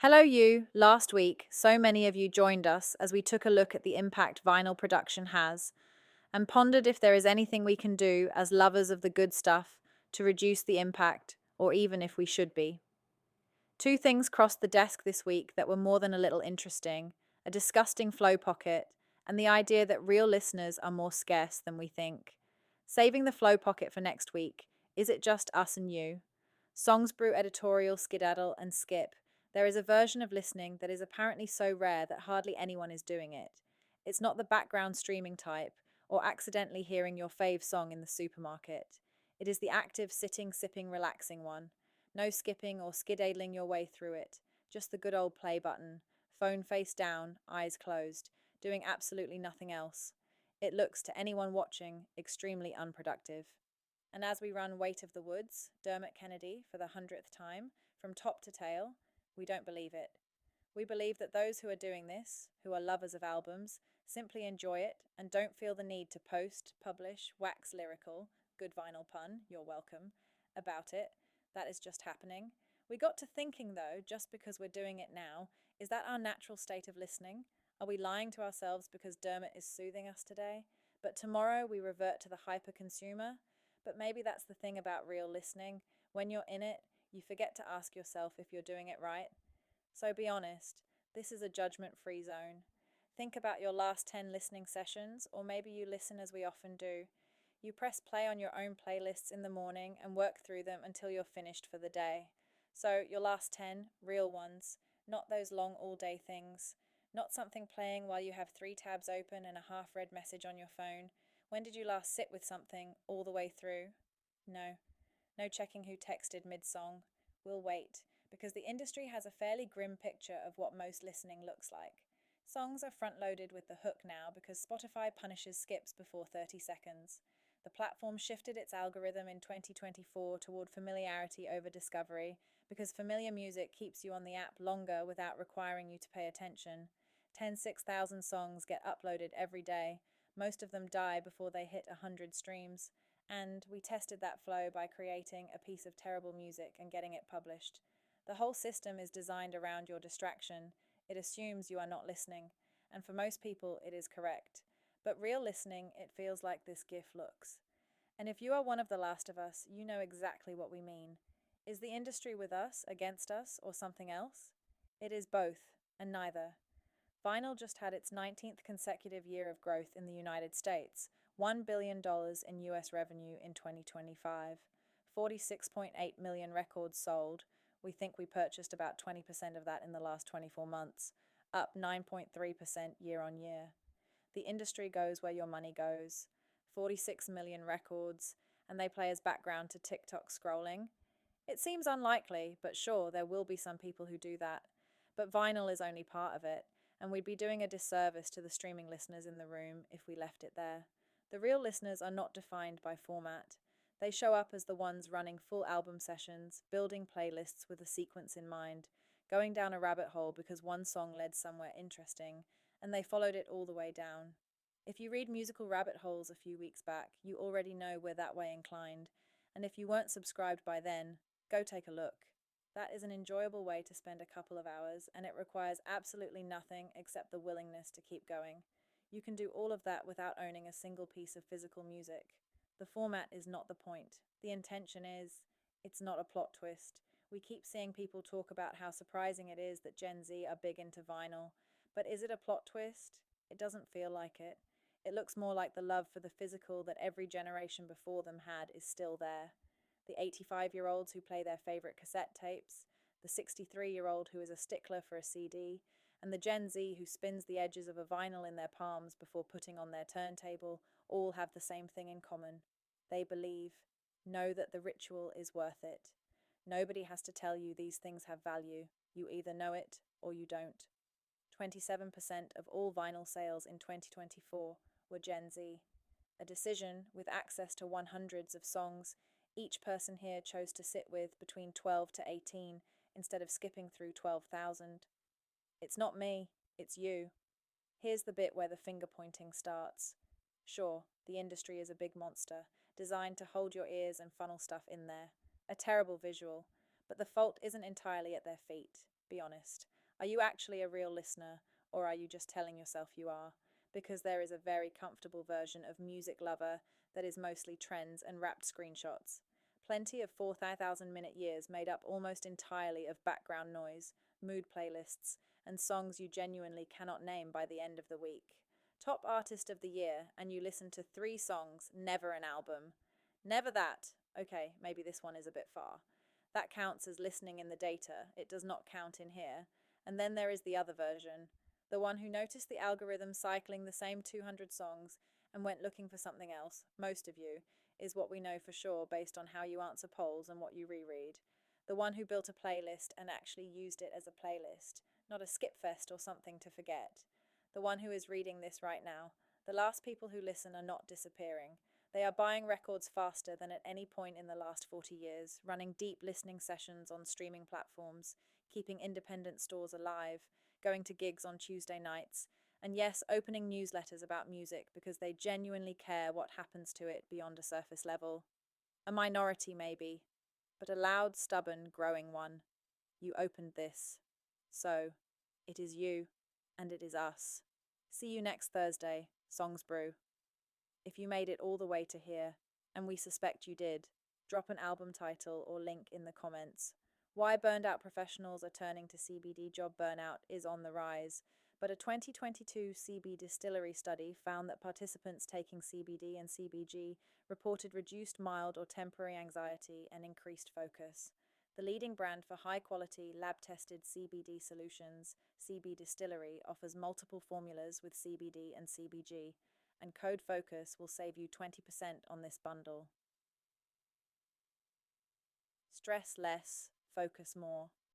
Hello, you. Last week, so many of you joined us as we took a look at the impact vinyl production has and pondered if there is anything we can do as lovers of the good stuff to reduce the impact, or even if we should be. Two things crossed the desk this week that were more than a little interesting: a disgusting flow pocket, and the idea that real listeners are more scarce than we think. Saving the flow pocket for next week, is it just us and you? Songs Brew editorial skedaddle and skip. There is a version of listening that is apparently so rare that hardly anyone is doing it. It's not the background streaming type, or accidentally hearing your fave song in the supermarket. It is the active sitting, sipping, relaxing one. No skipping or skidadling your way through it. Just the good old play button, phone face down, eyes closed, doing absolutely nothing else. It looks, to anyone watching, extremely unproductive. And as we run Weight of the Woods, Dermot Kennedy, for the 100th time, from top to tail, we don't believe it. We believe that those who are doing this, who are lovers of albums, simply enjoy it and don't feel the need to post, publish, wax lyrical, good vinyl pun, you're welcome, about it. That is just happening. We got to thinking, though, just because we're doing it now, is that our natural state of listening? Are we lying to ourselves because Dermot is soothing us today? But tomorrow we revert to the hyper consumer? But maybe that's the thing about real listening. When you're in it, you forget to ask yourself if you're doing it right. So be honest, this is a judgment free zone. Think about your last 10 listening sessions, or maybe you listen as we often do. You press play on your own playlists in the morning and work through them until you're finished for the day. So, your last 10, real ones, not those long all day things. Not something playing while you have three tabs open and a half read message on your phone. When did you last sit with something all the way through? No. No checking who texted mid song. We'll wait, because the industry has a fairly grim picture of what most listening looks like. Songs are front loaded with the hook now because Spotify punishes skips before 30 seconds. The platform shifted its algorithm in 2024 toward familiarity over discovery because familiar music keeps you on the app longer without requiring you to pay attention. 6,000 songs get uploaded every day. Most of them die before they hit 100 streams. And we tested that flow by creating a piece of terrible music and getting it published. The whole system is designed around your distraction. It assumes you are not listening, and for most people, it is correct. But real listening, it feels like this GIF looks. And if you are one of the last of us, you know exactly what we mean. Is the industry with us, against us, or something else? It is both, and neither. Vinyl just had its 19th consecutive year of growth in the United States, $1 billion in US revenue in 2025, 46.8 million records sold. We think we purchased about 20% of that in the last 24 months, up 9.3% year on year. The industry goes where your money goes. 46 million records, and they play as background to TikTok scrolling. It seems unlikely, but sure, there will be some people who do that. But vinyl is only part of it, and we'd be doing a disservice to the streaming listeners in the room if we left it there. The real listeners are not defined by format. They show up as the ones running full album sessions, building playlists with a sequence in mind, going down a rabbit hole because one song led somewhere interesting, and they followed it all the way down. If you read Musical Rabbit Holes a few weeks back, you already know we're that way inclined, and if you weren't subscribed by then, go take a look. That is an enjoyable way to spend a couple of hours, and it requires absolutely nothing except the willingness to keep going. You can do all of that without owning a single piece of physical music. The format is not the point. The intention is. It's not a plot twist. We keep seeing people talk about how surprising it is that Gen Z are big into vinyl, but is it a plot twist? It doesn't feel like it. It looks more like the love for the physical that every generation before them had is still there. The 85-year-olds who play their favorite cassette tapes, the 63-year-old who is a stickler for a CD, and the Gen Z who spins the edges of a vinyl in their palms before putting on their turntable all have the same thing in common. They believe, know that the ritual is worth it. Nobody has to tell you these things have value. You either know it or you don't. 27% of all vinyl sales in 2024 were Gen Z. A decision with access to 100s of songs each person here chose to sit with between 12 to 18 instead of skipping through 12,000. It's not me, it's you. Here's the bit where the finger pointing starts. Sure, the industry is a big monster, designed to hold your ears and funnel stuff in there. A terrible visual, but the fault isn't entirely at their feet. Be honest. Are you actually a real listener, or are you just telling yourself you are? Because there is a very comfortable version of Music Lover that is mostly trends and wrapped screenshots. Plenty of 4,000 minute years made up almost entirely of background noise, mood playlists, and songs you genuinely cannot name by the end of the week. Top Artist of the Year, and you listen to 3 songs, never an album. Never that. Okay, maybe this one is a bit far. That counts as listening in the data, it does not count in here. And then there is the other version, the one who noticed the algorithm cycling the same 200 songs and went looking for something else, most of you, is what we know for sure based on how you answer polls and what you reread. The one who built a playlist and actually used it as a playlist, not a skip fest or something to forget. The one who is reading this right now. The last people who listen are not disappearing. They are buying records faster than at any point in the last 40 years, running deep listening sessions on streaming platforms, keeping independent stores alive, going to gigs on Tuesday nights, and yes, opening newsletters about music because they genuinely care what happens to it beyond a surface level. A minority, maybe, but a loud, stubborn, growing one. You opened this. So, it is you, and it is us. See you next Thursday, Songs Brew. If you made it all the way to here, and we suspect you did, drop an album title or link in the comments. Why burned out professionals are turning to CBD job burnout is on the rise, but a 2022 CB distillery study found that participants taking CBD and CBG reported reduced mild or temporary anxiety and increased focus. The leading brand for high-quality, lab-tested CBD solutions, CB Distillery, offers multiple formulas with CBD and CBG, and code FOCUS will save you 20% on this bundle. Stress less, focus more.